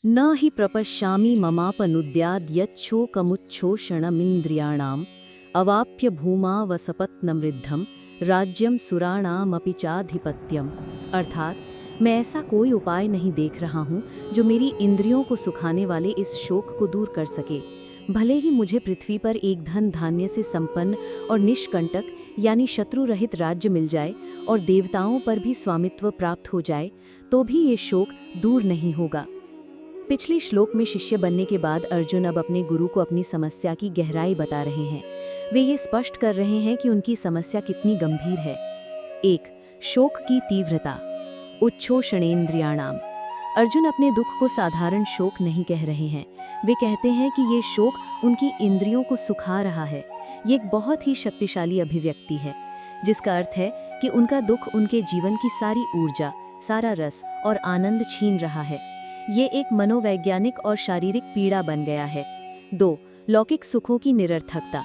न हि प्रपश्यामि ममापनुद्याद् यच्छोकमुच्छोषणमिन्द्रियाणाम् अवाप्य भूमावसपत्नमृद्धं राज्यम सुराणामपि चाधिपत्यम। अर्थात मैं ऐसा कोई उपाय नहीं देख रहा हूँ जो मेरी इंद्रियों को सुखाने वाले इस शोक को दूर कर सके। भले ही मुझे पृथ्वी पर एक धन धान्य से संपन्न और निष्कंटक यानी शत्रु रहित राज्य मिल जाए और देवताओं पर भी स्वामित्व प्राप्त हो जाए, तो भी ये शोक दूर नहीं होगा। पिछले श्लोक में शिष्य बनने के बाद अर्जुन अब अपने गुरु को अपनी समस्या की गहराई बता रहे हैं। वे ये स्पष्ट कर रहे हैं कि उनकी समस्या कितनी गंभीर है। 1. शोक की तीव्रता। उच्छोषणेन्द्रियाणाम। अर्जुन अपने दुख को साधारण शोक नहीं कह रहे हैं। वे कहते हैं कि ये शोक उनकी इंद्रियों को सुखा रहा है। ये एक बहुत ही शक्तिशाली अभिव्यक्ति है, जिसका अर्थ है कि उनका दुख उनके जीवन की सारी ऊर्जा, सारा रस और आनंद छीन रहा है। ये एक मनोवैज्ञानिक और शारीरिक पीड़ा बन गया है। 2. लौकिक सुखों की निरर्थकता।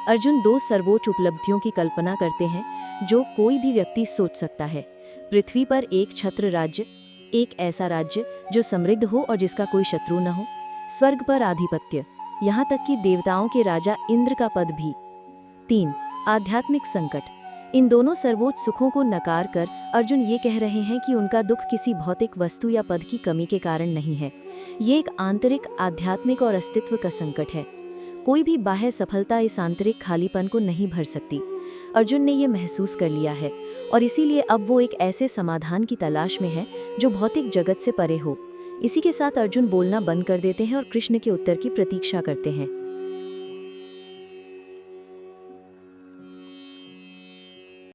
अर्जुन 2 सर्वोच्च उपलब्धियों की कल्पना करते हैं जो कोई भी व्यक्ति सोच सकता है। पृथ्वी पर एक छत्र राज्य, एक ऐसा राज्य जो समृद्ध हो और जिसका कोई शत्रु न हो। स्वर्ग पर आधिपत्य, यहाँ तक कि देवताओं के राजा इंद्र का पद भी। 3. आध्यात्मिक संकट। इन दोनों सर्वोच्च सुखों को नकार कर अर्जुन ये कह रहे हैं कि उनका दुख किसी भौतिक वस्तु या पद की कमी के कारण नहीं है। ये एक आंतरिक, आध्यात्मिक और अस्तित्व का संकट है। कोई भी बाह्य सफलता इस आंतरिक खालीपन को नहीं भर सकती। अर्जुन ने ये महसूस कर लिया है और इसीलिए अब वो एक ऐसे समाधान की तलाश में है जो भौतिक जगत से परे हो। इसी के साथ अर्जुन बोलना बंद कर देते हैं और कृष्ण के उत्तर की प्रतीक्षा करते हैं।